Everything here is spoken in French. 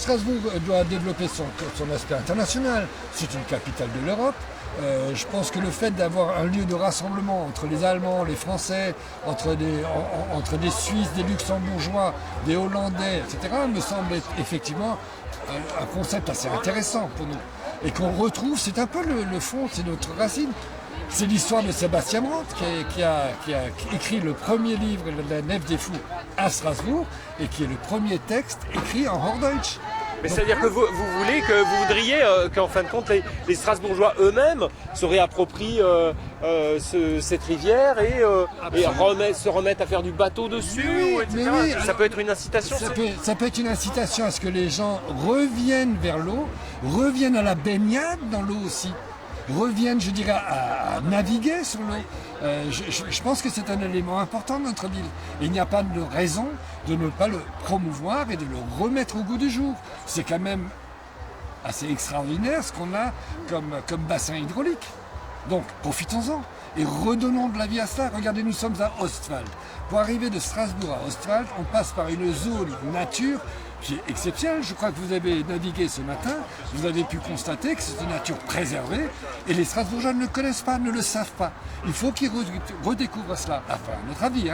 Strasbourg doit développer son aspect international. C'est une capitale de l'Europe. Je pense que le fait d'avoir un lieu de rassemblement entre les Allemands, les Français, entre des Suisses, des Luxembourgeois, des Hollandais, etc., me semble être effectivement un concept assez intéressant pour nous. Et qu'on retrouve, c'est un peu le fond, c'est notre racine. C'est l'histoire de Sébastien Brandt qui a écrit le premier livre, La Nef des Fous, à Strasbourg, et qui est le premier texte écrit en Hochdeutsch. Mais c'est-à-dire que vous voudriez qu'en fin de compte, les Strasbourgeois eux-mêmes se réapproprient cette rivière et se remettent à faire du bateau dessus, etc. Oui, ça peut être une incitation. Ça peut être une incitation à ce que les gens reviennent vers l'eau, reviennent à la baignade dans l'eau aussi, reviennent, je dirais, à naviguer sur l'eau. Je pense que c'est un élément important de notre ville. Et il n'y a pas de raison de ne pas le promouvoir et de le remettre au goût du jour. C'est quand même assez extraordinaire ce qu'on a comme bassin hydraulique. Donc profitons-en et redonnons de la vie à ça. Regardez, nous sommes à Ostwald. Pour arriver de Strasbourg à Ostwald, on passe par une zone nature qui est exceptionnelle. Je crois que vous avez navigué ce matin, vous avez pu constater que c'est une nature préservée et les Strasbourgeois ne le connaissent pas, ne le savent pas. Il faut qu'ils redécouvrent cela, enfin à notre avis.